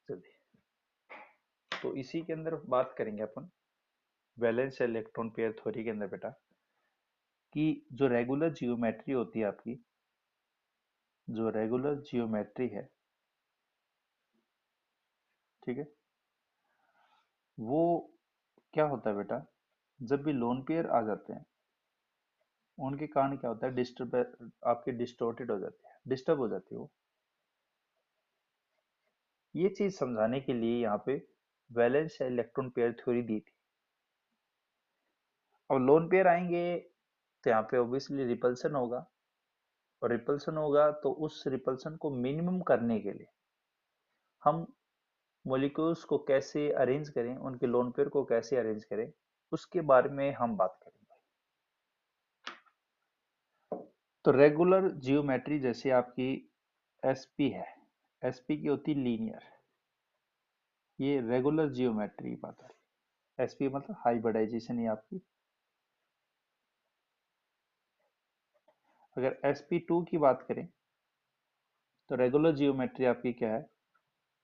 जल्दी। तो इसी के अंदर बात करेंगे अपन वैलेंस इलेक्ट्रॉन पेयर थ्योरी के अंदर बेटा, कि जो रेगुलर जियोमेट्री होती है आपकी, जो रेगुलर जियोमेट्री है, ठीक है, वो क्या होता है बेटा, जब भी लोन पेयर आ जाते हैं उनके कारण क्या होता है, डिस्टर्ब, आपकी डिस्टोर्टेड हो जाती है, डिस्टर्ब हो जाती है वो। ये चीज समझाने के लिए यहाँ पे वैलेंस इलेक्ट्रॉन पेयर थ्योरी दी थी। अब लोन पेयर आएंगे तो यहाँ पे ऑब्वियसली रिपल्सन होगा, और रिपल्सन होगा तो उस रिपल्सन को मिनिमम करने के लिए हम मॉलिक्यूल्स को कैसे अरेंज करें, उनके लोन पेयर को कैसे अरेंज करें, उसके बारे में हम बात करेंगे। तो रेगुलर जियोमेट्री जैसे आपकी एसपी है, एसपी की होती लीनियर, ये रेगुलर जियोमेट्री की बात है। एसपी मतलब हाइब्रिडाइजेशन है आपकी। अगर sp2 की बात करें तो रेगुलर जियोमेट्री आपकी क्या है,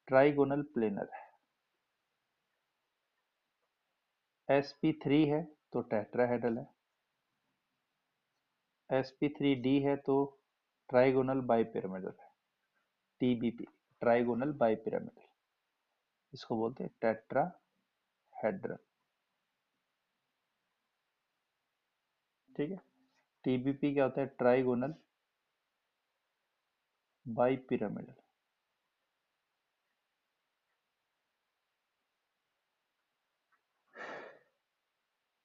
ट्राइगोनल प्लेनर है। sp3 है तो टेट्राहेड्रल है। sp3d है तो ट्राइगोनल बाइपिरामिडल है। tbp, ट्राइगोनल बाइपिरामिडल, इसको बोलते हैं टेट्राहेड्रल, ठीक है। tbp क्या होता है, ट्राइगोनल बाइपिरामिडल।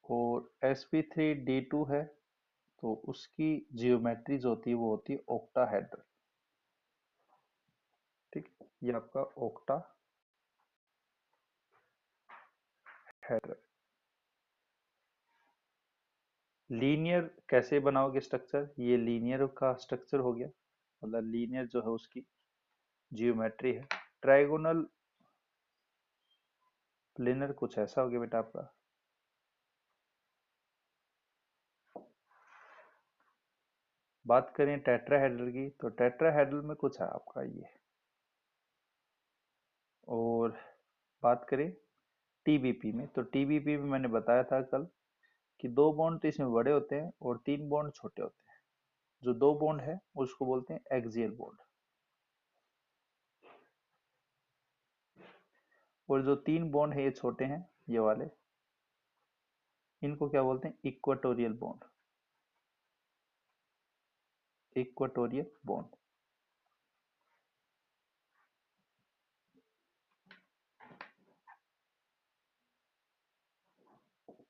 और sp3d2 है तो उसकी जियोमेट्री जो होती है वो होती है ऑक्टाहेड्रल, ठीक। ये आपका ऑक्टाहेड्रल। लीनियर कैसे बनाओगे स्ट्रक्चर, ये लीनियर का स्ट्रक्चर हो गया, मतलब लीनियर जो है उसकी जियोमेट्री है। ट्राइगोनल प्लेनर कुछ ऐसा हो गया बेटा आपका। बात करें टेट्राहेड्रल की तो टेट्राहेड्रल में कुछ है आपका ये। और बात करें टीबीपी में तो टीबीपी में मैंने बताया था कल कि 2 बॉन्ड तो इसमें बड़े होते हैं और 3 बॉन्ड छोटे होते हैं। जो 2 बॉन्ड है उसको बोलते हैं एक्सियल बॉन्ड, और जो 3 बॉन्ड है ये छोटे हैं, ये वाले, इनको क्या बोलते हैं, इक्वाटोरियल बॉन्ड, इक्वाटोरियल बॉन्ड।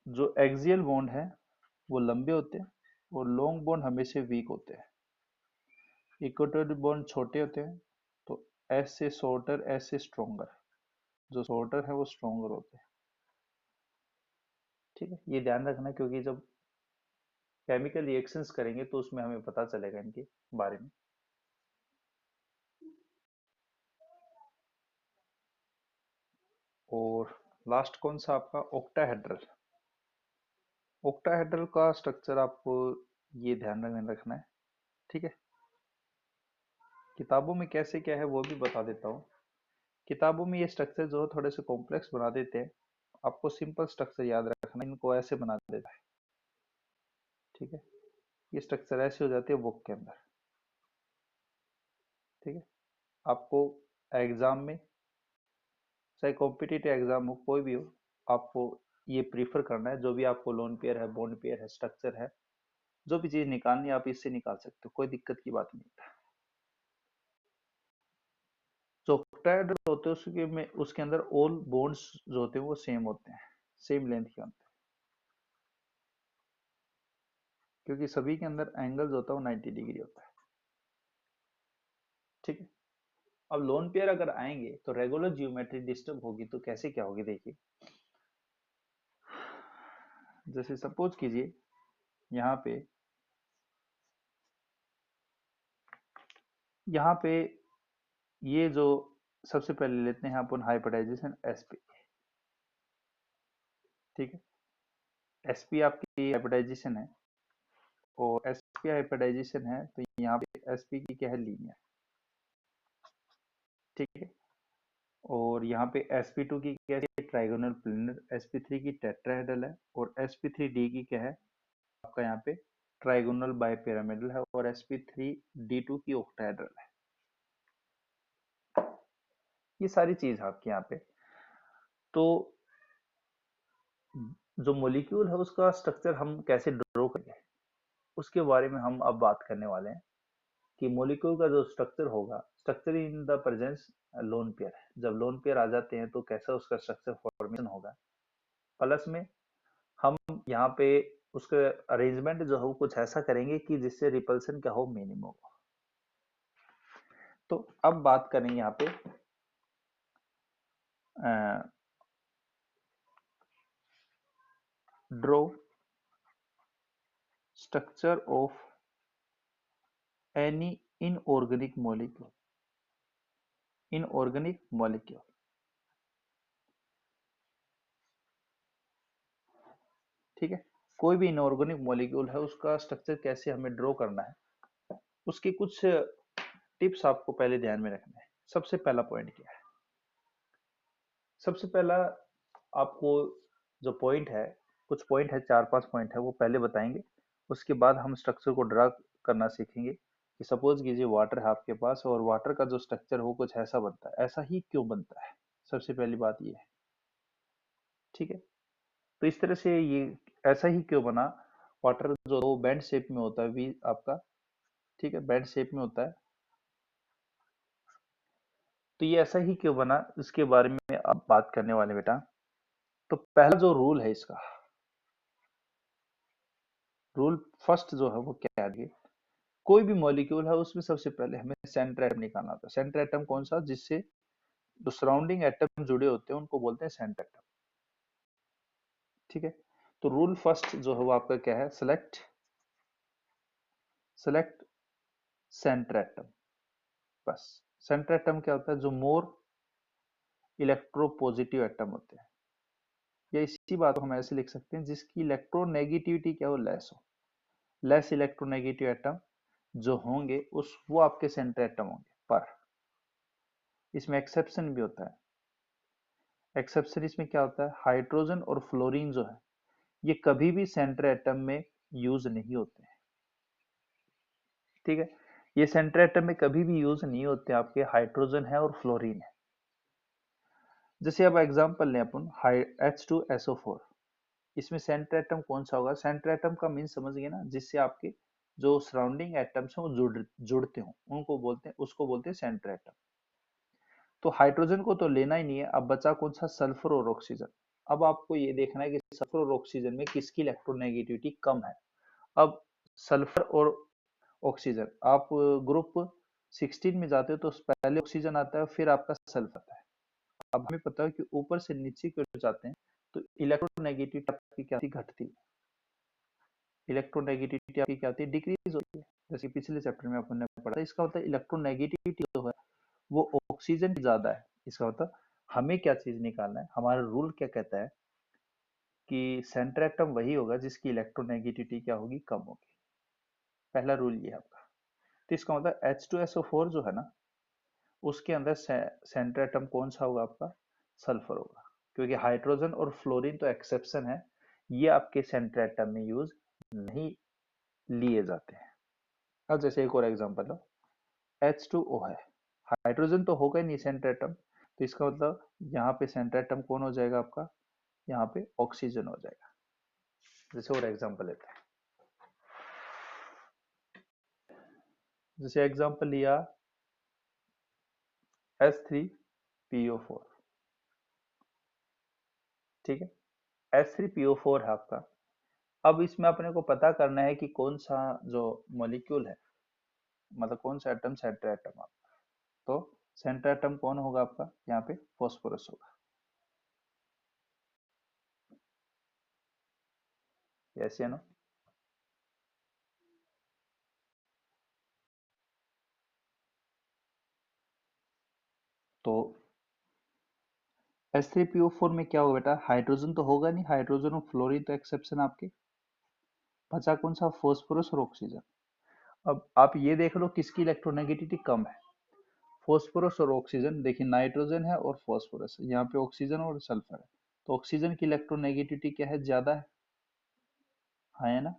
जो एक्सियल बॉन्ड है वो लंबे होते हैं और लॉन्ग बॉन्ड हमेशा वीक होते हैं। इक्वेटोरियल बॉन्ड छोटे होते हैं तो एस से शॉर्टर, एस से स्ट्रोंगर, जो शॉर्टर है वो स्ट्रोंगर होते हैं, ठीक है। ये ध्यान रखना क्योंकि जब केमिकल रिएक्शंस करेंगे तो उसमें हमें पता चलेगा इनके बारे में। और लास्ट कौन सा आपका, ऑक्टाहेड्रल। ऑक्टाहेड्रल का स्ट्रक्चर आपको ये ध्यान में रखना है, ठीक है। किताबों में कैसे क्या है वो भी बता देता हूँ। किताबों में ये स्ट्रक्चर जो है थोड़े से कॉम्प्लेक्स बना देते हैं, आपको सिंपल स्ट्रक्चर याद रखना, इनको ऐसे बना देता है, ठीक है। ये स्ट्रक्चर ऐसे हो जाती है बुक के अंदर, ठीक है। आपको एग्जाम में, चाहे कॉम्पिटिटिव एग्जाम हो कोई भी हो, आपको ये प्रीफर करना है। जो भी आपको लोन पेयर है, बॉन्ड पेयर है, स्ट्रक्चर है, जो भी चीज निकालनी है आप इससे निकाल सकते हो, कोई दिक्कत की बात नहीं है। जो ऑक्टाहेड्रल होते हैं उसके अंदर ऑल बॉन्ड्स जो होते हैं वो सेम होते हैं, सेम लेंथ के होते हैं, क्योंकि सभी के अंदर एंगल जो होता है वो 90 डिग्री होता है, ठीक है। अब लोन पेयर अगर आएंगे तो रेगुलर जियोमेट्री डिस्टर्ब होगी, तो कैसे क्या होगी देखिए। जैसे सपोज कीजिए यहाँ पे ये जो, सबसे पहले लेते हैं अपन हाइब्रिडाइजेशन sp, ठीक है। sp आपकी हाइब्रिडाइजेशन है, और sp हाइब्रिडाइजेशन है तो यहाँ पे sp की क्या है, लीनियर, ठीक है। और और यहाँ पे sp2 की क्या है, ट्राइगोनल प्लेनर, sp3 की टेट्राहेड्रल है, और sp3d की क्या है आपका यहाँ पे ट्राइगोनल बाइपिरामिडल है, और sp3d2 की ऑक्टाहेड्रल है। ये सारी चीज है आपके यहाँ पे। तो जो मॉलिक्यूल है उसका स्ट्रक्चर हम कैसे ड्रॉ करेंगे उसके बारे में हम अब बात करने वाले हैं कि मॉलिक्यूल का जो स्ट्रक्चर होगा, structure in the presence lone pair, जब लोन पेयर आ जाते हैं तो कैसा उसका स्ट्रक्चर फॉर्मेशन होगा। प्लस में हम यहाँ पे उसका अरेंजमेंट जो है वो कुछ ऐसा करेंगे कि जिससे रिपल्सन क्या हो, मिनिमम हो। तो अब बात करें यहाँ पे draw structure of any inorganic molecule. Inorganic molecule, ठीक है, कोई भी इनऑर्गेनिक मॉलिक्यूल है उसका स्ट्रक्चर कैसे हमें ड्रॉ करना है, उसके कुछ टिप्स आपको पहले ध्यान में रखना है। सबसे पहला पॉइंट क्या है, सबसे पहला आपको जो पॉइंट है, कुछ पॉइंट है, 4-5 पॉइंट है, वो पहले बताएंगे। उसके बाद हम स्ट्रक्चर को ड्रा करना सीखेंगे कि सपोज कीजिए वाटर है आपके पास और वाटर का जो स्ट्रक्चर हो कुछ ऐसा बनता है, ऐसा ही क्यों बनता है, सबसे पहली बात ये है। ठीक है, तो इस तरह से ये ऐसा ही क्यों बना, वाटर जो बैंड शेप में होता है वी आपका, ठीक है, बैंड शेप में होता है, तो ये ऐसा ही क्यों बना इसके बारे में आप बात करने वाले बेटा। तो पहला जो रूल है इसका, रूल फर्स्ट जो है वो क्या है, कोई भी मॉलिक्यूल है उसमें सबसे पहले हमें सेंटर एटम निकालना होता है। सेंटर एटम कौन सा, जिससे जो सराउंडिंग एटम जुड़े होते हैं उनको बोलते हैं सेंटर एटम। ठीक है, तो रूल फर्स्ट जो है वो आपका क्या है, सेलेक्ट सेलेक्ट सेंटर एटम। बस, सेंटर एटम क्या होता है, जो मोर इलेक्ट्रोपॉजिटिव एटम होते हैं, या इसी बात को हम ऐसे लिख सकते हैं जिसकी इलेक्ट्रोनेगेटिविटी क्या हो, लेस हो। लेस इलेक्ट्रोनेगेटिव एटम जो होंगे उस वो आपके सेंटर एटम होंगे। पर इसमें एक्सेप्शन भी होता है। एक्सेप्शन इसमें क्या होता है, हाइड्रोजन और फ्लोरीन जो है ये कभी भी सेंटर एटम में यूज नहीं होते हैं। ठीक है, ये सेंटर एटम में कभी भी यूज नहीं होते, आपके हाइड्रोजन है और फ्लोरीन है। जैसे अब एग्जांपल लें अपन H2SO4, इसमें सेंटर एटम कौन सा होगा, सेंटर एटम का मीन समझ गए ना, जिससे आपके जो सराउंडिंग एटम्स हैं वो जुड़ते हो, उनको बोलते हैं, उसको बोलते हैं सेंटर एटम। तो हाइड्रोजन को तो लेना ही नहीं है, अब बचा कौन सा, सल्फर और ऑक्सीजन। अब आपको ये देखना है कि सल्फर और ऑक्सीजन में किसकी इलेक्ट्रोनेगेटिविटी कम है। अब सल्फर और ऑक्सीजन, आप ग्रुप 16 में जाते हो तो पहले ऑक्सीजन आता है फिर आपका सल्फर आता है। अब हमें पता है कि ऊपर से नीचे की ओर जाते हैं तो इलेक्ट्रोनेगेटिविटी आपकी क्या थी, घटती है। इलेक्ट्रोनेगेटिविटी आपकी क्या होती है, डिक्रीज होती है। जैसे पिछले चैप्टर में अपन ने पढ़ा, इसका मतलब इलेक्ट्रोनेगेटिविटी जो है वो ऑक्सीजन की ज्यादा है। इसका मतलब हमें क्या चीज निकालना है, हमारा रूल क्या कहता है कि सेंटर एटम वही होगा जिसकी इलेक्ट्रोनेगेटिविटी क्या होगी, कम होगी। पहला रूल ये है आपका। तो इसका मतलब H2SO4 जो है ना, उसके अंदर सेंटर एटम कौन सा होगा आपका, सल्फर होगा, क्योंकि हाइड्रोजन और फ्लोरीन तो एक्सेप्शन है, ये आपके सेंटर एटम में यूज नहीं लिए जाते हैं। अब जैसे एक और एग्जांपल लो, H2O है, हाइड्रोजन तो होगा ही नहीं सेंटर एटम, तो इसका मतलब यहाँ पे सेंटर एटम कौन हो जाएगा आपका, यहाँ पे ऑक्सीजन हो जाएगा। जैसे और एग्जांपल लेते हैं, जैसे एग्जांपल लिया H3PO4, ठीक है, H3PO4 है आपका। अब इसमें अपने को पता करना है कि कौन सा जो मॉलिक्यूल है, मतलब कौन सा एटम सेंटर एटम आपका, तो सेंटर एटम कौन होगा आपका, यहाँ पे फॉस्फोरस होगा। यस या नो, तो H3PO4 में क्या होगा बेटा, हाइड्रोजन तो होगा नहीं, हाइड्रोजन और फ्लोरीन तो एक्सेप्शन आपके, बचा कौन सा, फॉस्फोरस और ऑक्सीजन। अब आप ये देख लो किसकी इलेक्ट्रोनेगेटिविटी कम है, फॉस्फोरस और ऑक्सीजन, देखिए नाइट्रोजन है और फॉस्फोरस है, यहाँ पे ऑक्सीजन और सल्फर है, तो ऑक्सीजन की इलेक्ट्रोनेगेटिविटी क्या है, ज्यादा है, हाँ है ना,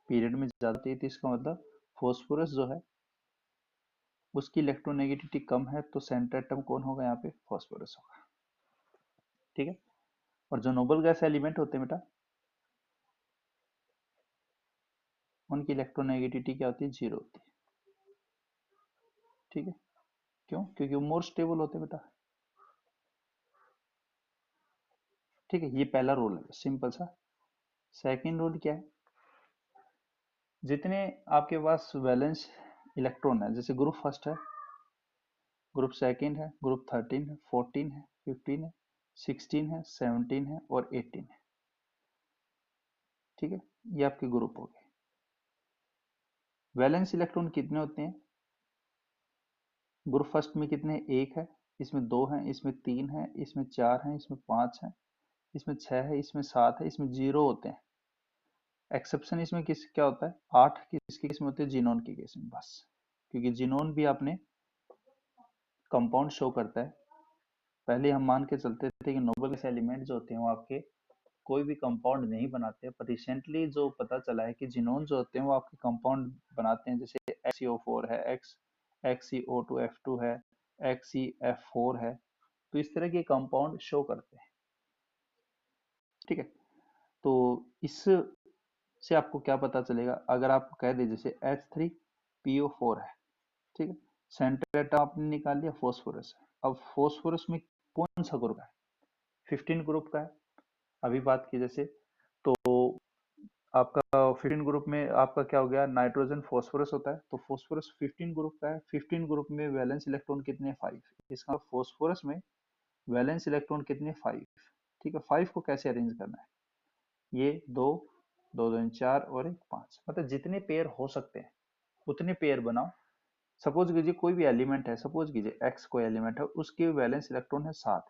पीरियड में ज्यादा होती है, तो इसका मतलब फॉस्फोरस जो है उसकी इलेक्ट्रोनेगेटिविटी कम है, तो सेंटर एटम कौन होगा यहाँ पे, फॉस्फोरस होगा। ठीक है, और जो नोबल गैस एलिमेंट होते हैं बेटा, उनकी इलेक्ट्रोनेगेटिविटी क्या होती है, जीरो होती है। ठीक है, क्यों, क्योंकि वो मोर स्टेबल होते हैं बेटा। ठीक है, ये पहला रूल है, सिंपल सा। सेकंड रूल क्या है, जितने आपके पास वैलेंस इलेक्ट्रॉन है, जैसे ग्रुप फर्स्ट है, ग्रुप सेकंड है, ग्रुप 13 है, 14 है, 15 है, 16 है, 17 है और 18 है। ठीक है, ये आपके ग्रुप हो गए। वैलेंस इलेक्ट्रॉन कितने होते हैं, ग्रुप फर्स्ट में कितने, एक है, इसमें दो हैं, इसमें तीन है, इसमें चार हैं, इसमें पांच है, इसमें छह है, इसमें सात है, इसमें जीरो होते हैं। एक्सेप्शन इसमें किस क्या होता है, आठ किसके केस में होते हैं, जीनोन के केस में बस, क्योंकि जीनोन भी आपने कंपाउंड शो करता है। पहले हम मान के चलते थे कि नोबल गैस एलिमेंट जो होते हैं वो आपके कोई भी कंपाउंड नहीं बनाते, पर रिसेंटली जो पता चला है कि जिनोन जो होते हैं वो आपके कंपाउंड बनाते हैं, जैसे XCO4 है, XCO2F2 है, XCF4 है, तो इस तरह के कंपाउंड शो करते हैं। ठीक है, तो इससे आपको क्या पता चलेगा, अगर आप कह दे जैसे H3PO4 है, ठीक है, सेंटर एटम आपने निकाल लिया, फॉस्फोरस है, अब फॉस्फोरस में कौन सा ग्रुप है, 15 ग्रुप का है, अभी बात की जैसे, तो आपका 15 ग्रुप में आपका क्या हो गया, नाइट्रोजन फॉस्फोरस होता है, तो फॉस्फोरस 15 ग्रुप का है, 15 ग्रुप में वैलेंस इलेक्ट्रॉन कितने, 5, इसका फॉस्फोरस में वैलेंस इलेक्ट्रॉन कितने, 5। ठीक है, 5 को कैसे अरेंज करना है, ये दो, दो दो चार और एक पांच, मतलब जितने पेयर हो सकते हैं उतने पेयर बनाओ। सपोज कीजिए कोई भी एलिमेंट है, सपोज कीजिए एक्स कोई एलिमेंट है, उसके वैलेंस इलेक्ट्रॉन है 7।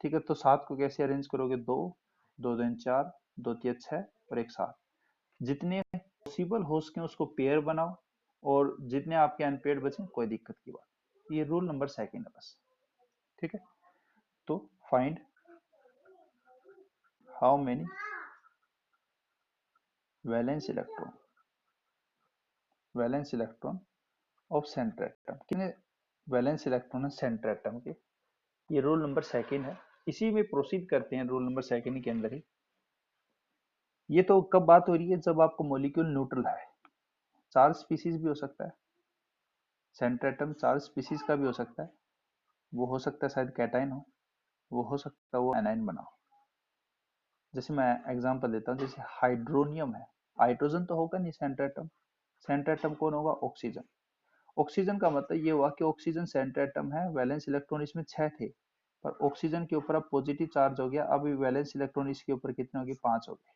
ठीक है, तो 7 को कैसे अरेंज करोगे, दो, दो दो चार, दो तीन छह और एक 7, जितने पॉसिबल हो सके उसको पेयर बनाओ, और जितने आपके अनपेयर्ड बचे कोई दिक्कत की बात, ये रूल नंबर सेकंड है बस। ठीक है, तो find how many valence electron of centre atom, कितने वैलेंस इलेक्ट्रॉन है सेंटर एटम के, ये रूल नंबर सेकंड है। इसी में प्रोसीड करते हैं रूल नंबर सेकंड के अंदर ही। ये तो कब बात हो रही है, जब आपको मॉलिक्यूल न्यूट्रल है, चार्ज स्पीसीज भी हो सकता है, सेंटर एटम चार्ज स्पीसीज का भी हो सकता है, वो हो सकता है शायद कैटाइन हो, वो हो सकता है वो एनाइन बना हो। जैसे मैं एग्जांपल देता हूँ, जैसे हाइड्रोनियम है, हाइड्रोजन तो होगा नहीं सेंटर एटम, सेंटर एटम कौन होगा, ऑक्सीजन। ऑक्सीजन का मतलब ये हुआ कि ऑक्सीजन सेंटर एटम है, वैलेंस इलेक्ट्रॉन इसमें 6 थे, पर ऑक्सीजन के ऊपर अब पॉजिटिव चार्ज हो गया, अब वैलेंस इलेक्ट्रॉन इसके ऊपर कितने हो गए, 5 हो गए।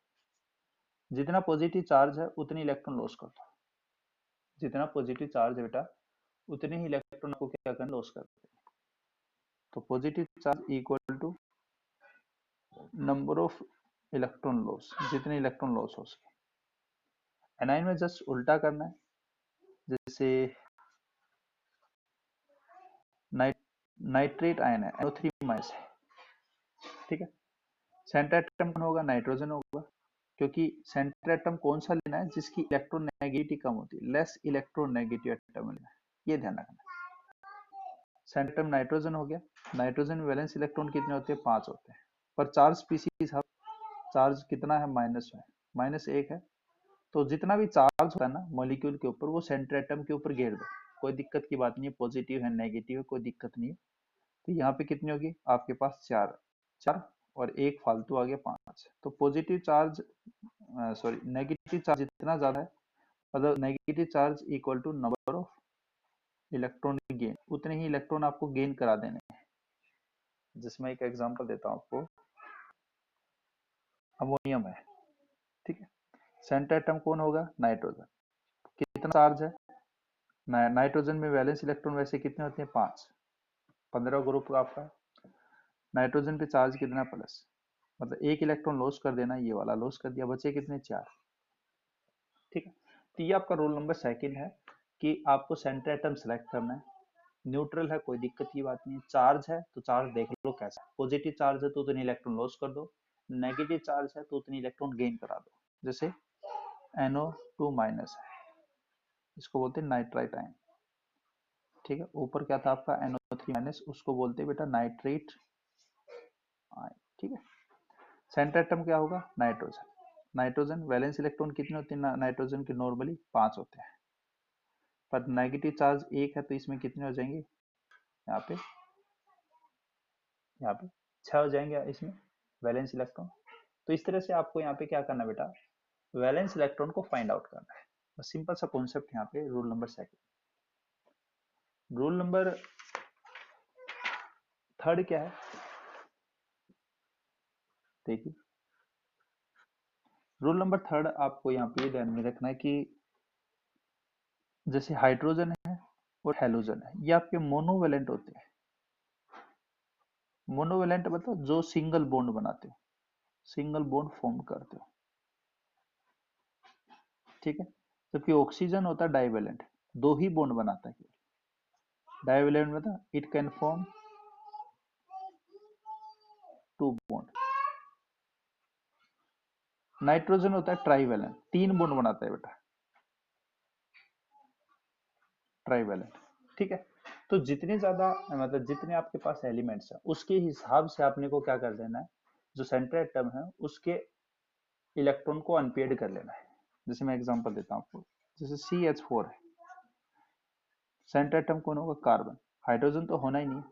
जितना पॉजिटिव चार्ज है उतनी इलेक्ट्रॉन लॉस कर दो, जितना पॉजिटिव चार्ज है बेटा उतने ही इलेक्ट्रॉन को क्या करना, लॉस कर दो। तो positive charge equal to number of electron loss, जितने इलेक्ट्रॉन लॉस हो सके। एनाइन में जस्ट उल्टा करना है, जैसे नाइट्रेट आयन है, NO3 माइनस है। ठीक है, सेंटर एटम कौन होगा, नाइट्रोजन होगा, क्योंकि सेंटर एटम कौन सा लेना है, जिसकी इलेक्ट्रोनेगेटिविटी कम होती है, लेस इलेक्ट्रोनेगेटिव एटम लेना है, ये ध्यान रखना है। सेंटर एटम नाइट्रोजन हो गया, नाइट्रोजन में वैलेंस इलेक्ट्रॉन कितने होते हैं, 5 होते हैं, पर चार्ज स्पीसीज चार्ज कितना है, माइनस है, माइनस एक है, तो जितना भी चार्ज होता है ना मॉलिक्यूल के ऊपर, वो सेंटर एटम के ऊपर घेर दो, कोई दिक्कत की बात नहीं है, पॉजिटिव है नेगेटिव है कोई दिक्कत नहीं है। तो यहाँ पे कितनी होगी आपके पास, चार, चार और एक फालतू आ गया, 5। तो positive charge, sorry negative charge जितना ज्यादा है, मतलब negative charge equal to number of electron gain, उतने ही इलेक्ट्रॉन आपको गेन करा देने हैं। जिसमें एक एग्जांपल देता हूँ आपको, अमोनियम है, ठीक है, सेंटर एटम कौन होगा, नाइट्रोजन, कितना चार्ज है, नाइट्रोजन में वैलेंस इलेक्ट्रॉन वैसे कितने होते हैं, 5, 15 ग्रुप आपका है, नाइट्रोजन पे चार्ज कितना, प्लस, मतलब एक इलेक्ट्रॉन लॉस कर देना, ये वाला लॉस कर दिया, बचे कितने, 4। ठीक है, तो ये आपका रोल नंबर सेकंड है कि आपको सेंटर एटम सेलेक्ट करना है, न्यूट्रल है कोई दिक्कत की बात नहीं है, चार्ज है तो चार्ज देख लो कैसा, पॉजिटिव चार्ज है तो उतने इलेक्ट्रॉन लॉस कर दो, नेगेटिव चार्ज है तो उतनी इलेक्ट्रॉन गेन करा दो। जैसे NO2 माइनस है, इसको बोलते हैं नाइट्राइट आयन। ठीक है, ऊपर क्या था आपका NO3 माइनस, उसको बोलते हैं बेटा नाइट्रेट आयन। ठीक है, सेंटर एटम क्या होगा, नाइट्रोजन। नाइट्रोजन वैलेंस इलेक्ट्रॉन कितने होते हैं नाइट्रोजन के, नॉर्मली 5 होते हैं, पर नेगेटिव चार्ज 1 है तो इसमें कितने हो जाएंगे, यहाँ पे 6 हो जाएंगे इसमें वैलेंस इलेक्ट्रॉन। तो इस तरह से आपको यहाँ पे क्या करना बेटा, वैलेंस इलेक्ट्रॉन को फाइंड आउट करना है, बस सिंपल सा कॉन्सेप्ट यहाँ पे। Rule number second, rule number third क्या है, देखिए रूल नंबर थर्ड आपको यहाँ पे ध्यान में रखना है कि जैसे हाइड्रोजन है और हेलोजन है, ये आपके मोनोवेलेंट होते हैं। मोनोवेलेंट मतलब जो सिंगल बॉन्ड बनाते हो, सिंगल बॉन्ड फॉर्म करते हो। ठीक है, जबकि ऑक्सीजन होता है डाइवेलेंट, दो ही बॉन्ड बनाता है केवल। डाइवेलेंट मतलब it can form 2 bond. Nitrogen होता है ट्राइवेलेंट, 3 बॉन्ड बनाता है बेटा, ट्राइवेलेंट। ठीक है, तो जितने ज्यादा मतलब जितने आपके पास एलिमेंट्स हैं उसके हिसाब से आपने को क्या कर देना है, जो सेंट्रल एटम है उसके इलेक्ट्रॉन को अनपेयर्ड कर लेना है। जैसे मैं एग्जांपल देता हूँ आपको, जैसे CH4 है, सेंट्रल एटम कौन होगा, कार्बन। हाइड्रोजन तो होना ही नहीं,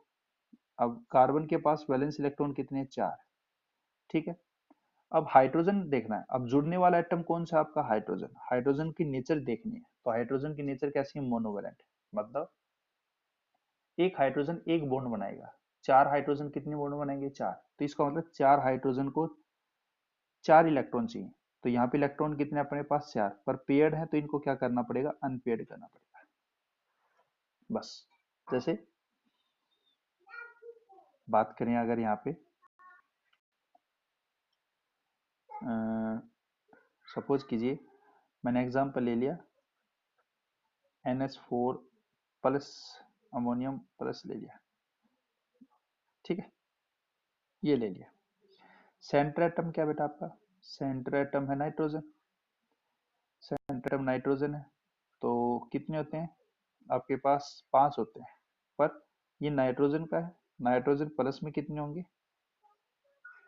अब कार्बन के पास वैलेंस इलेक्ट्रॉन कितने हैं, 4। ठीक है, अब हाइड्रोजन देखना है, अब जुड़ने वाला एटम कौन सा आपका, हाइड्रोजन। हाइड्रोजन की नेचर देखनी है, तो हाइड्रोजन की नेचर कैसी है, मोनोवेलेंट, मतलब एक हाइड्रोजन एक बॉन्ड बनाएगा, 4 हाइड्रोजन कितने बॉन्ड बनाएंगे, 4। तो इसका मतलब 4 हाइड्रोजन को 4 इलेक्ट्रॉन चाहिए, तो यहाँ पे इलेक्ट्रॉन कितने अपने पास, 4, पर पेयर्ड है तो इनको क्या करना पड़ेगा, अनपेयर्ड करना पड़ेगा। बस जैसे बात करें अगर यहाँ पे सपोज कीजिए, मैंने एग्जांपल ले लिया NH4 प्लस अमोनियम प्लस ले लिया। ठीक है, ये ले लिया। सेंटर एटम क्या बेटा आपका, सेंटर एटम है नाइट्रोजन, सेंटर एटम नाइट्रोजन है, तो कितने होते हैं आपके पास, 5 होते हैं, पर ये नाइट्रोजन का है, नाइट्रोजन प्लस में कितने होंगे,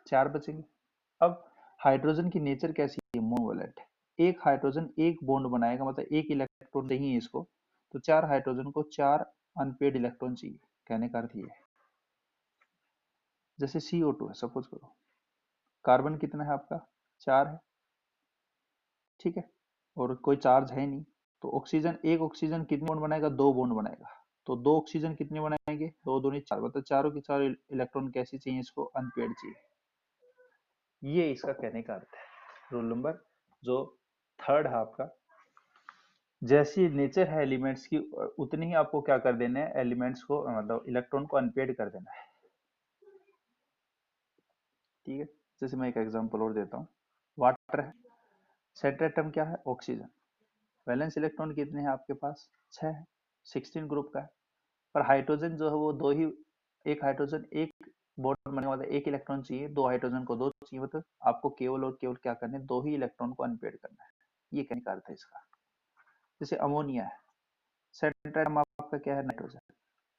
4 बचेंगे। अब हाइड्रोजन की नेचर कैसी है, मोनोवेलेंट, एक हाइड्रोजन एक बॉन्ड बनाएगा, मतलब एक इलेक्ट्रॉन चाहिए इसको, तो 4 हाइड्रोजन को 4 अनपेड इलेक्ट्रॉन चाहिए, कहने का अर्थ ये है। जैसे CO2 है सपोज करो, कार्बन कितना है आपका, 4 है। ठीक है, और कोई चार्ज है नहीं, तो ऑक्सीजन, एक ऑक्सीजन कितने बॉन्ड बनाएगा, 2 बॉन्ड बनाएगा, तो 2 ऑक्सीजन कितने बनाएंगे, 2 दूनी 4, मतलब चारों की चारों इलेक्ट्रॉन कैसी चाहिए, इसको अनपेड चाहिए। ये इसका कहने का अर्थ है। रूल नंबर जो थर्ड है आपका, जैसी नेचर है एलिमेंट्स की उतनी ही आपको क्या कर देना है, एलिमेंट्स को मतलब इलेक्ट्रॉन को अनपेड कर देना है। ठीक है, जैसे मैं एक एग्जांपल और देता हूँ, वाटर है, सेंट्रल एटम क्या है, ऑक्सीजन, वैलेंस इलेक्ट्रॉन कितने हैं आपके पास, 6 है, 16 ग्रुप का है, पर हाइड्रोजन जो है वो दो ही, एक हाइड्रोजन एक बॉन्ड बनने वाला, एक इलेक्ट्रॉन चाहिए, 2 हाइड्रोजन को 2 चाहिए, मतलब आपको केवल और केवल क्या करना है, 2 ही इलेक्ट्रॉन को अनपेड करना है। ये कहने का अर्थ है इसका। जैसे अमोनिया है, सेंट्रल एटम आपका क्या है, नाइट्रोजन,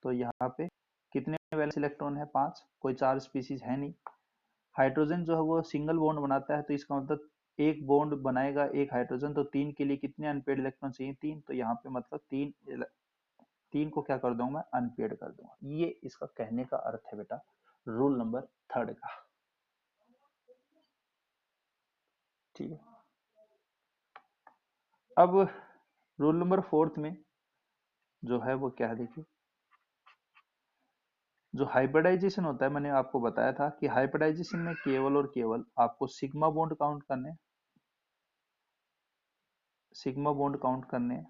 तो यहाँ पे कितने वैलेंस इलेक्ट्रॉन है, 5, कोई चार स्पीसीज है नहीं। हाइड्रोजन जो है वो सिंगल बॉन्ड बनाता है, तो इसका मतलब एक बॉन्ड बनाएगा एक हाइड्रोजन, तो 3 के लिए कितने अनपेड इलेक्ट्रॉन चाहिए, 3, तो यहाँ पे मतलब 3 को क्या कर दूंगा मैं, अनपेड कर दूंगा। ये इसका कहने का अर्थ है बेटा, रूल नंबर थर्ड का। ठीक है, अब रूल नंबर फोर्थ में जो है वो क्या है, देखिए जो हाइब्रिडाइजेशन होता है, मैंने आपको बताया था कि हाइब्रिडाइजेशन में केवल और केवल आपको सिग्मा बॉन्ड काउंट करने, सिग्मा बॉन्ड काउंट करने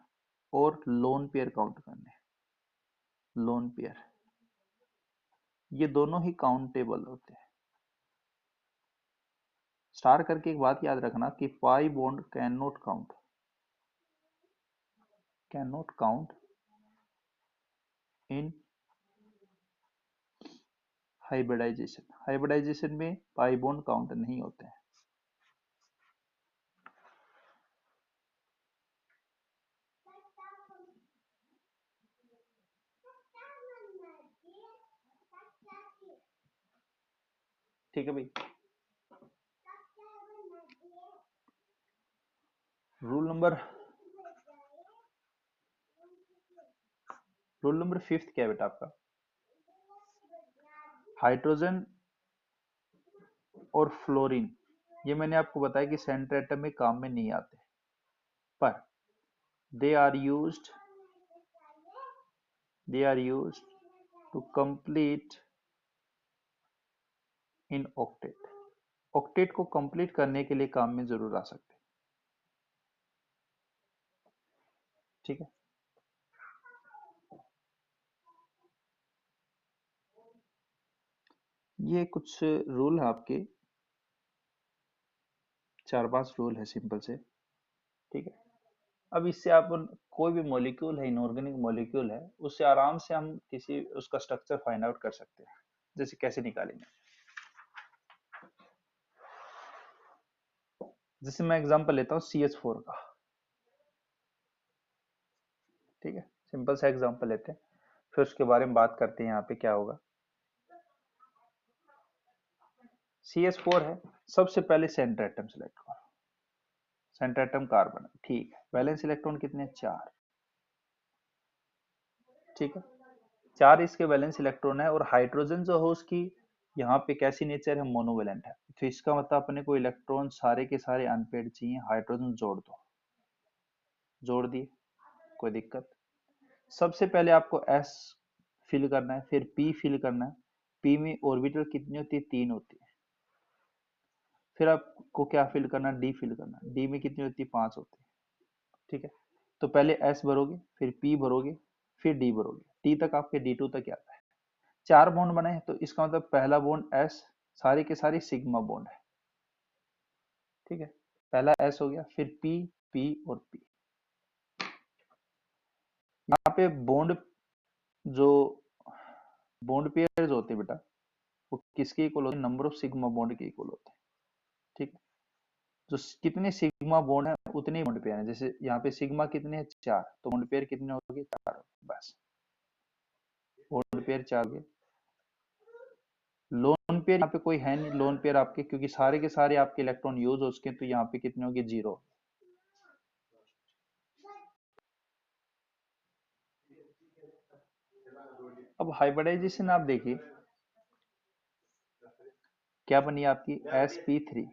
और लोन पेयर काउंट करने, लोन पेयर, ये दोनों ही काउंटेबल होते हैं। स्टार करके एक बात याद रखना कि pi bond can not count in hybridisation में पाई बॉन्ड काउंट नहीं होते हैं। ठीक है भाई। रूल नंबर 5 क्या है बेटा आपका? हाइड्रोजन और फ्लोरीन, ये मैंने आपको बताया कि सेंटर एटम में काम में नहीं आते, पर they are used to complete in octet. Octet को कंप्लीट करने के लिए काम में जरूर आ सकते हैं। ठीक है। ये कुछ रूल है आपके, 4-5 रूल है सिंपल से। ठीक है। अब इससे आप कोई भी मॉलिक्यूल है, इनऑर्गेनिक मॉलिक्यूल है, उससे आराम से हम किसी उसका स्ट्रक्चर फाइंड आउट कर सकते हैं। जैसे कैसे निकालेंगे, जैसे मैं एग्जांपल लेता हूँ CH4 का। ठीक है, सिंपल सा एग्जांपल लेते हैं, फिर उसके बारे में बात करते हैं यहाँ पे क्या होगा। CH4 है, सबसे पहले सेंटर एटम सेलेक्ट करो। सेंटर एटम कार्बन, ठीक है। वैलेंस इलेक्ट्रॉन कितने? 4। ठीक है, 4 इसके वैलेंस इलेक्ट्रॉन है, और हाइड्रोजन जो है उसकी यहाँ पे कैसी नेचर है? मोनोवेलेंट है। तो इसका मतलब अपने को इलेक्ट्रॉन सारे के सारे अनपेड चाहिए, हाइड्रोजन जोड़ दो। जोड़ दिए, कोई दिक्कत? सबसे पहले आपको S फिल करना है, फिर P फिल करना है। P में ऑर्बिटल कितनी होती है? 3 होती है। फिर आपको क्या फिल करना है? D फिल करना है। D में कितनी होती है? 5 होती है। ठीक है, तो पहले S भरोगे, फिर P भरोगे, फिर D भरोगे। D तक आपके D2 तक आता है। 4 बॉन्ड बने हैं, तो इसका मतलब पहला बॉन्ड S, सारे के सारे सिग्मा बॉन्ड है। ठीक है, पहला S हो गया, फिर P, P और P। यहाँ पे बॉन्ड, जो बॉन्ड पेयर्स होते हैं बेटा, वो किसके इक्वल होते हैं? नंबर ऑफ सिग्मा बॉन्ड के इक्वल होते हैं। ठीक है, जो कितने सिग्मा बॉन्ड है उतने बॉन्ड पेयर हैं। जैसे यहाँ पे सिग्मा कितने हैं? 4, तो बॉन्ड पेयर कितने हो गए? 4। बस, बॉन्ड पेयर 4 हो गए। लोन पेयर यहाँ पे कोई है नहीं, लोन पेयर आपके, क्योंकि सारे के सारे आपके इलेक्ट्रॉन यूज हो चुके हैं, तो यहाँ पे कितने हो गए? 0। अब हाइब्रिडाइजेशन आप देखिए क्या बनी आपकी? sp3।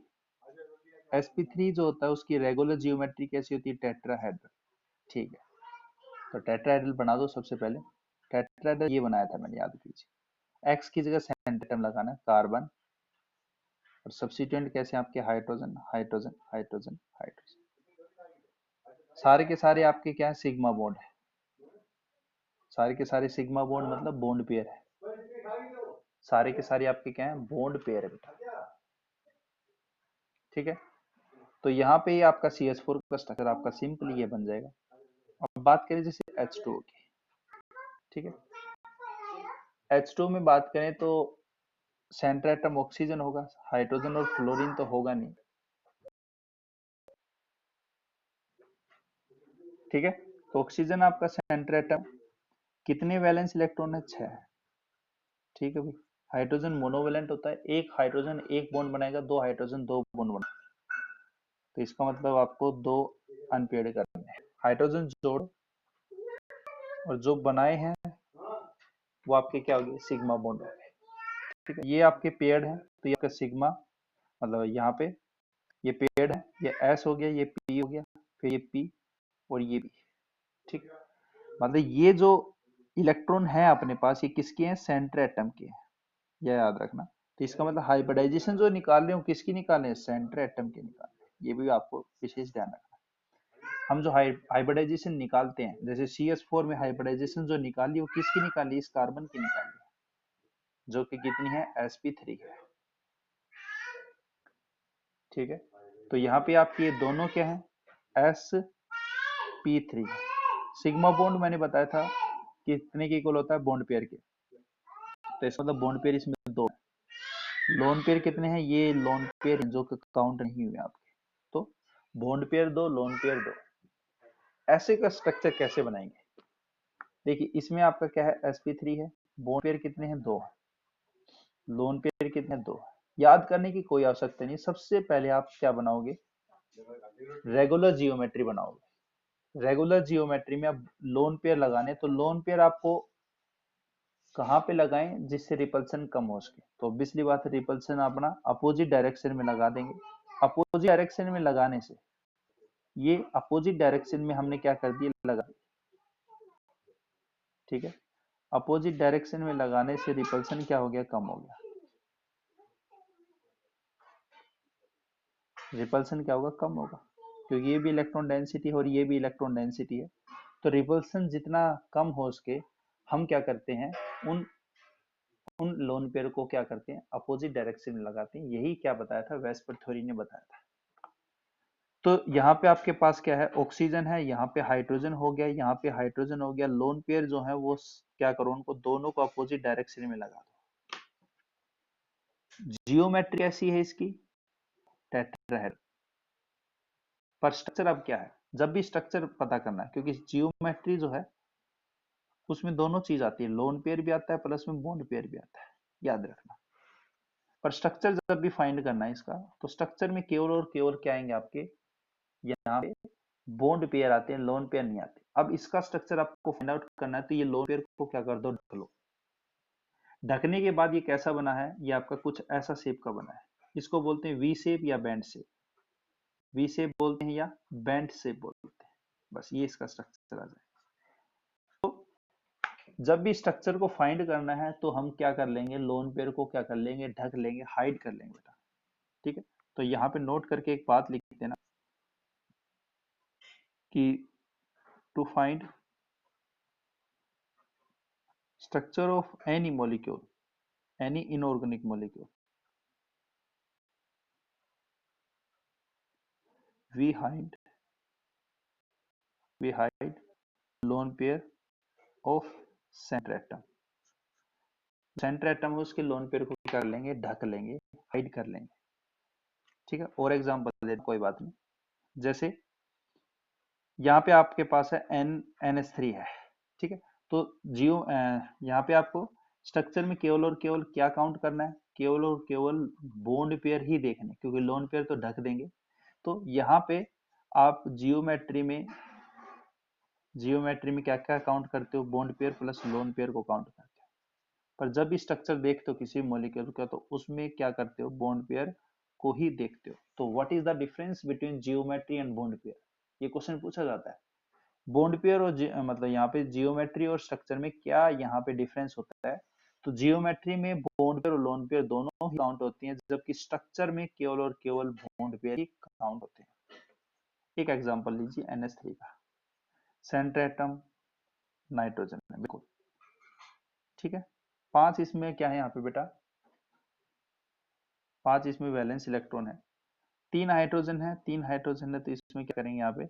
sp3 जो होता है उसकी रेगुलर जियोमेट्री कैसी होती है? टेट्राहेड्रल। ठीक है, तो टेट्राहेड्रल बना दो सबसे पहले। टेट्राहेड्रल ये बनाया था मैंने, याद कीजिए। x की जगह सेंटर एटम लगाना है, कार्बन, और सब्स्टिट्यूएंट कैसे आपके? Hydrogen, hydrogen, hydrogen, hydrogen. सारे के सारे आपके क्या है? सिग्मा बॉन्ड है। सारे के सारे सिग्मा बॉन्ड मतलब बॉन्ड पेयर है। सारे के सारे आपके क्या है? बॉन्ड पेयर है बेटा। ठीक है, तो यहाँ पे ये आपका CH4 का स्ट्रक्चर आपका सिंपली ये बन जाएगा। अब बात करें जैसे H2 की। ठीक है, H2 में बात करें तो सेंटर एटम ऑक्सीजन होगा, हाइड्रोजन और फ्लोरीन तो होगा नहीं। ठीक है, तो ऑक्सीजन आपका सेंटर एटम, कितने वैलेंस इलेक्ट्रॉन है? 6। ठीक है भाई, हाइड्रोजन मोनोवेलेंट होता है, एक हाइड्रोजन एक बॉन्ड बनाएगा, 2 हाइड्रोजन 2 बॉन्ड बनाएगा, तो इसका मतलब आपको 2 अनपेयर्ड करने हैं। हाइड्रोजन जोड़, और जो बनाए हैं वो आपके क्या हो गए? सिग्मा बॉन्ड हो गए। ठीक है, ये आपके पेयर्ड है, तो ये आपका सिग्मा, मतलब यहाँ पे ये पेयर्ड है, ये S हो गया, ये P हो गया, फिर ये P और ये P। ठीक, मतलब ये जो इलेक्ट्रॉन है अपने पास, ये किसके हैं? सेंटर एटम के हैं, यह याद रखना। तो इसका मतलब हाइब्रिडाइजेशन जो निकाल रहे हो किसकी निकाल रहे हैं? सेंटर एटम के निकाल रहे हैं। ये भी आपको विशेष ध्यान रखना। हम जो हाइब्रिडाइजेशन निकालते हैं, जैसे CH4 में हाइब्रिडाइजेशन जो निकाली वो किसकी निकाली? इस कार्बन की निकाली, जो कि कितनी है? sp3 है। ठीक है, तो यहाँ पे आपके दोनों क्या है? sp3। सिग्मा बॉन्ड मैंने बताया था कितने के इक्वल होता है? बॉन्ड पेयर के। तो इसका मतलब बॉन्ड पेयर इसमें 2 है। लोन पेयर कितने हैं? ये लोन पेयर जो काउंट नहीं हुए आपके, तो बॉन्ड पेयर 2, लोन पेयर 2। ऐसे का स्ट्रक्चर कैसे बनाएंगे? देखिए इसमें आपका क्या है, sp3 है, बॉन्ड पेयर कितने हैं? 2, लोन पेयर कितने हैं? 2। याद करने की कोई आवश्यकता नहीं, सबसे पहले आप क्या बनाओगे, रेगुलर जियोमेट्री बनाओगे। रेगुलर जियोमेट्री में अब लोन पेयर लगाने, तो लोन पेयर आपको कहाँ पे लगाएं जिससे रिपल्सन कम हो सके? तो ऑब्वियसली बात है, रिपल्सन अपना अपोजिट डायरेक्शन में लगा देंगे। अपोजिट डायरेक्शन में लगाने से, ये अपोजिट डायरेक्शन में हमने क्या कर दिया, लगा, ठीक है। अपोजिट डायरेक्शन में लगाने से रिपल्सन क्या हो गया, कम हो गया। रिपल्सन क्या होगा, कम होगा, क्योंकि ये भी इलेक्ट्रॉन डेंसिटी है और ये भी इलेक्ट्रॉन डेंसिटी है। तो रिपल्सन जितना कम हो सके, हम क्या करते हैं, उन उन लोन पेयर को क्या करते हैं, अपोजिट डायरेक्शन में लगाते हैं। यही क्या बताया था, वेस्पर थ्योरी ने बताया था। तो यहाँ पे आपके पास क्या है, ऑक्सीजन है, यहाँ पे हाइड्रोजन हो गया, यहाँ पे हाइड्रोजन हो गया। लोन पेयर जो है वो क्या करो, उनको दोनों को अपोजिट डायरेक्शन में लगा दो। जियोमेट्री कैसी है इसकी, टेट्राहेड्रल। पर स्ट्रक्चर अब क्या है, जब भी स्ट्रक्चर पता करना है, क्योंकि जियोमेट्री जो है उसमें दोनों चीज आती है, लोन पेयर भी आता है प्लस में बॉन्ड पेयर भी आता है, याद रखना। पर स्ट्रक्चर जब भी फाइंड करना है इसका, तो स्ट्रक्चर में केवल और केवल क्या आएंगे आपके, यहाँ पे बॉन्ड पेयर आते हैं, लोन पेयर नहीं आते। अब इसका स्ट्रक्चर आपको फाइंड आउट करना है, तो ये लोन पेयर को क्या कर दो, ढक लो। ढकने के बाद ये कैसा बना है, ये आपका कुछ ऐसा शेप का बना है। इसको बोलते हैं वी शेप या बैंड शेप। वी शेप बोलते हैं या बैंड शेप बोलते हैं। बस ये इसका स्ट्रक्चर आ जाए। जब भी स्ट्रक्चर को फाइंड करना है, तो हम क्या कर लेंगे, लोन पेयर को क्या कर लेंगे, ढक लेंगे, हाइड कर लेंगे बेटा, ठीक है। तो यहाँ पे नोट करके एक बात लिख देना कि to find structure of any molecule, any inorganic molecule, we hide lone pair of centre atom. Centre atom है उसके लोन पेयर को कर लेंगे, ढक लेंगे, हाइड कर लेंगे, ठीक है। और एग्जांपल दे, कोई बात नहीं। जैसे यहाँ पे आपके पास है NH3 है, ठीक है। तो जियो यहाँ पे आपको स्ट्रक्चर में केवल और केवल क्या काउंट करना है, केवल और केवल बॉन्ड पेयर ही देखने, क्योंकि लोन पेयर तो ढक देंगे। तो यहाँ पे आप जियोमेट्री में क्या क्या काउंट करते हो, bond pair plus lone pair को काउंट करते हो। पर जब भी स्ट्रक्चर देखते हो किसी मॉलिक्यूल का, तो उसमें क्या करते हो, बॉन्ड पेयर को ही देखते हो। तो what is the difference between geometry and bond pair, ये क्वेश्चन पूछा जाता है। बॉन्ड पेयर और मतलब यहाँ पे जियोमेट्री और स्ट्रक्चर में क्या यहाँ पे डिफरेंस होता है, तो जियोमेट्री में बॉन्ड पेयर और लोन पेयर दोनों ही काउंट होती हैं, जबकि स्ट्रक्चर में केवल और केवल बॉन्ड पेयर ही काउंट होते हैं। एक एग्जांपल लीजिए NH3 का, सेंटर एटम नाइट्रोजन है, बिल्कुल ठीक है। 5 इसमें क्या है यहाँ पे बेटा, 5 इसमें वैलेंस इलेक्ट्रॉन है, 3 हाइड्रोजन है, 3 हाइड्रोजन है, तो इसमें क्या करेंगे, यहाँ पे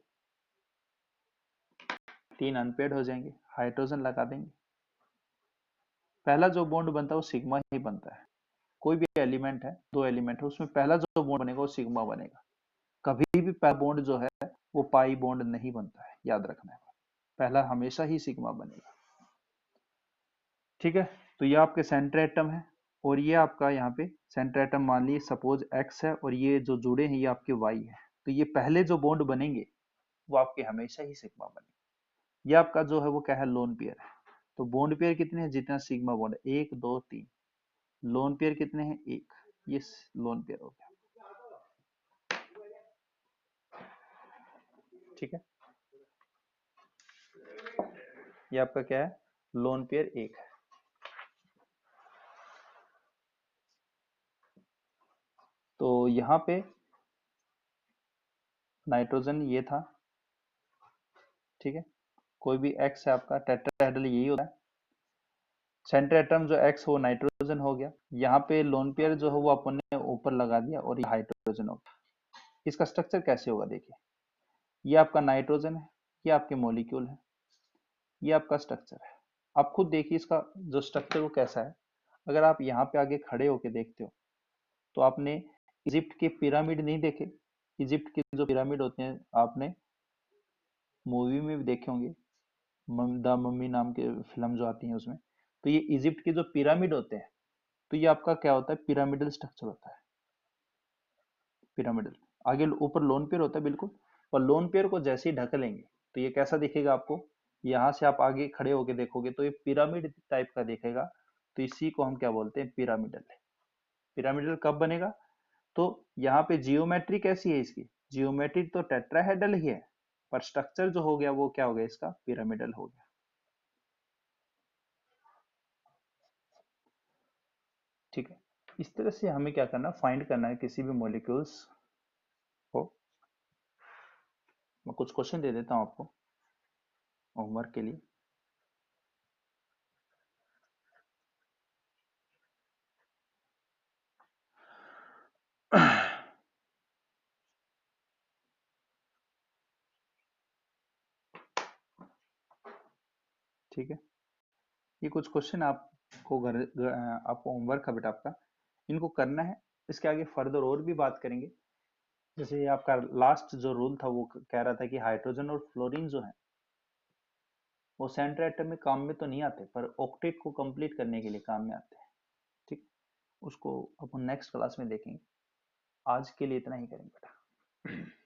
3 अनपेड हो जाएंगे, हाइड्रोजन लगा देंगे। पहला जो बॉन्ड बनता है वो सिग्मा ही बनता है। कोई भी एलिमेंट है, 2 एलिमेंट है, उसमें पहला जो बॉन्ड बनेगा वो सिग्मा बनेगा। कभी भी पहला बॉन्ड जो है वो पाई बॉन्ड नहीं बनता है, याद रखना है। पहला हमेशा ही सिग्मा बनेगा, ठीक है। तो ये आपके सेंटर एटम है, और ये आपका यहाँ पे सेंटर एटम मान लीजिए सपोज X है, और ये जो जुड़े हैं ये आपके Y है। तो ये पहले जो बॉन्ड बनेंगे वो आपके हमेशा ही सिग्मा बनेंगे। ये आपका जो है वो क्या है, लोन पेयर है। तो बॉन्ड पेयर कितने हैं, जितना सिग्मा बॉन्ड है, 1 2 3। लोन पेयर कितने हैं, 1। ये लोन पेयर हो गया, ठीक है। ये आपका क्या है, लोन पेयर 1 है। तो यहाँ पे नाइट्रोजन ये था, ठीक है। कोई भी X है आपका, टेट्राहेड्रल यही होता है। सेंटर एटम जो X हो नाइट्रोजन हो गया, यहाँ पे लोन पेयर जो है वो अपन ने ऊपर लगा दिया, और ये हाइड्रोजन हो गया। इसका स्ट्रक्चर कैसे होगा, देखिए ये आपका नाइट्रोजन है, ये आपके मॉलिक्यूल है, ये आपका स्ट्रक्चर है। आप खुद देखिए इसका जो स्ट्रक्चर वो कैसा है। अगर आप यहाँ पे आगे खड़े होके देखते हो तो आपने इजिप्ट के पिरामिड नहीं देखे? इजिप्ट के जो पिरामिड होते हैं आपने मूवी में भी देखे होंगे, द मम्मी नाम के फिल्म जो आती है उसमें। तो ये इजिप्ट के जो पिरामिड होते हैं, तो ये आपका क्या होता है, पिरामिडल स्ट्रक्चर होता है। पिरामिडल, आगे ऊपर लोन पेयर होता है बिल्कुल, और लोन पेयर को जैसे ही ढक लेंगे तो ये कैसा दिखेगा आपको, यहाँ से आप आगे खड़े होके देखोगे तो ये पिरामिड टाइप का दिखेगा। तो इसी को हम क्या बोलते हैं, पिरामिडल। पिरामिडल कब बनेगा, तो यहाँ पे जियोमेट्री कैसी है इसकी, जियोमेट्री तो टेट्राहेड्रल ही है, पर स्ट्रक्चर जो हो गया वो क्या हो गया, इसका पिरामिडल हो गया। ठीक है, इस तरह से हमें क्या करना, फाइंड करना है किसी भी मॉलिक्यूल्स को। मैं कुछ क्वेश्चन दे देता हूँ आपको होमवर्क के लिए। ठीक है, ये कुछ क्वेश्चन आपको आपको होमवर्क है बेटा आपका, इनको करना है। इसके आगे फर्दर और भी बात करेंगे। जैसे आपका लास्ट जो रूल था वो कह रहा था कि हाइड्रोजन और फ्लोरीन जो है वो सेंट्रल एटम में काम में तो नहीं आते, पर ऑक्टेट को कंप्लीट करने के लिए काम में आते हैं। ठीक, उसको अपन नेक्स्ट क्लास में देखेंगे। आज के लिए इतना ही करेंगे बेटा।